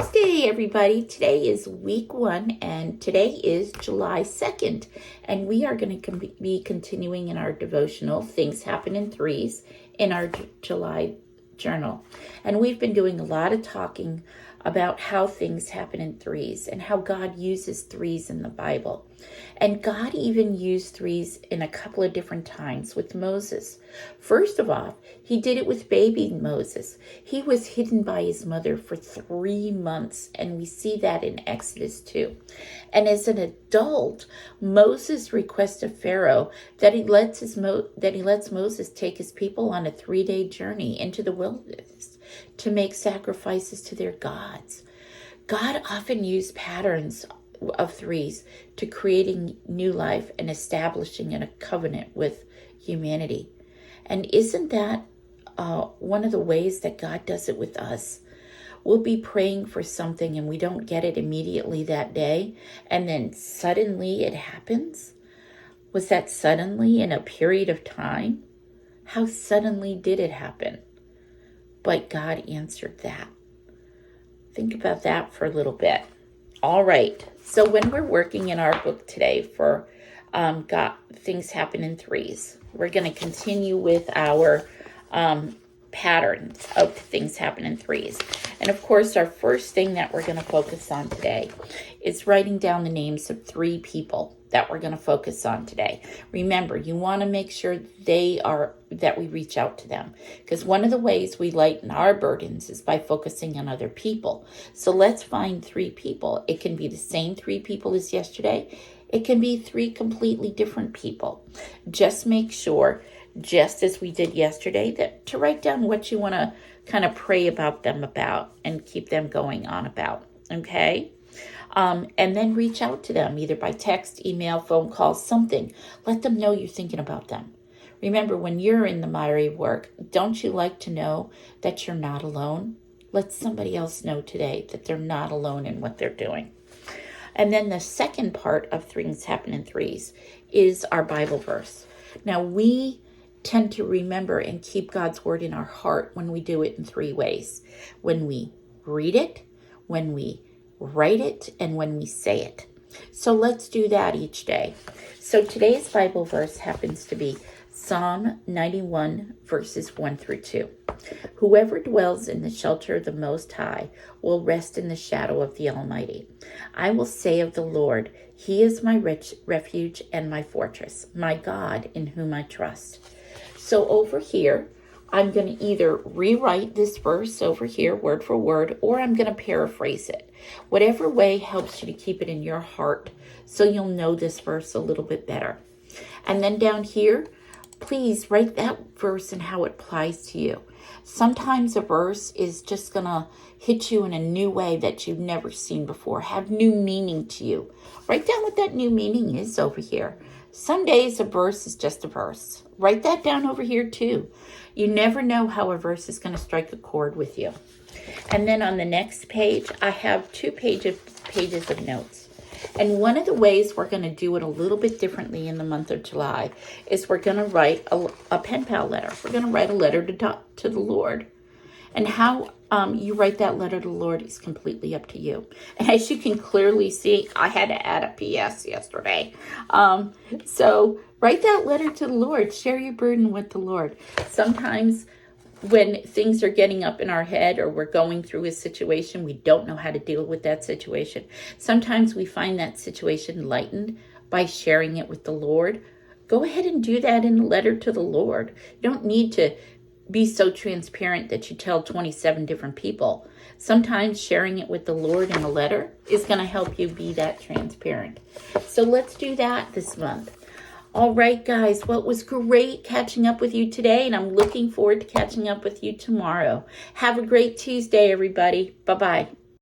Tuesday, everybody. Today is week 1, and today is July 2nd. And we are going to be continuing in our devotional, Things Happen in Threes, in our July journal. And we've been doing a lot of talking about how things happen in threes and how God uses threes in the Bible. And God even used threes in a couple of different times with Moses. First of all, he did it with baby Moses. He was hidden by his mother for 3 months, and we see that in Exodus 2. And as an adult, Moses requests of Pharaoh that he lets Moses take his people on a 3-day journey into the wilderness to make sacrifices to their gods. God often used patterns of threes to creating new life and establishing a covenant with humanity. And isn't that one of the ways that God does it with us? We'll be praying for something and we don't get it immediately that day, and then suddenly it happens. Was that suddenly in a period of time? How suddenly did it happen? But God answered that. Think about that for a little bit. All right. So when we're working in our book today for God, Things Happen in Threes, we're going to continue with our patterns of Things Happen in Threes. And of course, our first thing that we're going to focus on today is writing down the names of 3 people that we're going to focus on today. Remember, you want to make sure that we reach out to them, because one of the ways we lighten our burdens is by focusing on other people. So let's find 3 people. It can be the same 3 people as yesterday. It can be 3 completely different people. Just make sure, just as we did yesterday, that to write down what you want to kind of pray about them about and keep them going on about. Okay? And then reach out to them either by text, email, phone call, something. Let them know you're thinking about them. Remember, when you're in the miry work, don't you like to know that you're not alone? Let somebody else know today that they're not alone in what they're doing. And then the second part of Things Happen in Threes is our Bible verse. Now, we tend to remember and keep God's word in our heart when we do it in 3 ways. When we read it, when we write it, and when we say it. So let's do that each day. So today's Bible verse happens to be Psalm 91, verses 1 through 2. Whoever dwells in the shelter of the Most High will rest in the shadow of the Almighty. I will say of the Lord, He is my refuge and my fortress, my God in whom I trust. So over here, I'm going to either rewrite this verse over here word for word, or I'm going to paraphrase it. Whatever way helps you to keep it in your heart so you'll know this verse a little bit better. And then down here, please write that verse and how it applies to you. Sometimes a verse is just going to hit you in a new way that you've never seen before, have new meaning to you. Write down what that new meaning is over here. Some days a verse is just a verse. Write that down over here too. You never know how a verse is going to strike a chord with you. And then on the next page, I have 2 pages of notes. And one of the ways we're going to do it a little bit differently in the month of July is we're going to write a pen pal letter. We're going to write a letter to the Lord. And how you write that letter to the Lord is completely up to you. And as you can clearly see, I had to add a PS yesterday. So write that letter to the Lord. Share your burden with the Lord. Sometimes when things are getting up in our head or we're going through a situation, we don't know how to deal with that situation. Sometimes we find that situation lightened by sharing it with the Lord. Go ahead and do that in a letter to the Lord. You don't need to be so transparent that you tell 27 different people. Sometimes sharing it with the Lord in a letter is going to help you be that transparent. So let's do that this month. All right, guys. Well, it was great catching up with you today, and I'm looking forward to catching up with you tomorrow. Have a great Tuesday, everybody. Bye-bye.